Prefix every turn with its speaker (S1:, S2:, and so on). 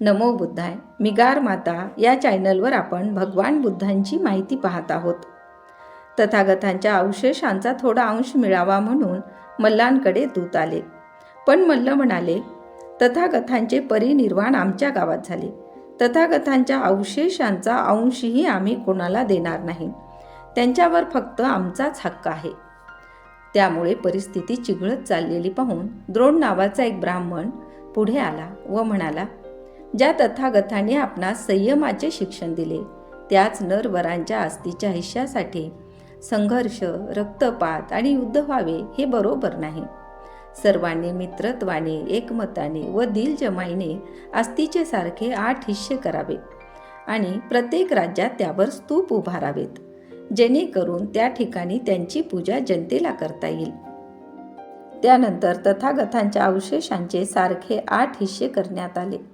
S1: नमो बुद्धाय. मी गार माता या चॅनलवर आपण भगवान बुद्धांची माहिती पाहत आहोत. तथागतांच्या अवशेषांचा थोडा अंश मिळावा म्हणून मल्लांकडे दूत आले. पण मल्ल म्हणाले, तथागतांचे परिनिर्वाण आमच्या गावात झाले. तथागतांच्या अवशेषांचा अंशही आम्ही कोणाला देणार नाही. त्यांच्यावर फक्त आमचाच हक्क आहे. त्यामुळे परिस्थिती चिघळत चाललेली पाहून द्रोण नावाचा एक ब्राह्मण पुढे आला व म्हणाला, ज्या तथागतांनी आपणास संयमाचे शिक्षण दिले त्याच नरवरांच्या आस्तीच्या हिश्श्यासाठी संघर्ष, रक्तपात आणि युद्ध व्हावे हे बरोबर नाही. सर्वांनी मित्रत्वाने, एकमताने व दिलजमाईने आस्तीचे सारखे 8 हिस्से करावे आणि प्रत्येक राज्यात त्यावर स्तूप उभारावेत, जेणेकरून त्या ठिकाणी त्यांची पूजा जनतेला करता येईल. त्यानंतर तथागतांच्या अवशेषांचे सारखे 8 हिस्से करण्यात आले.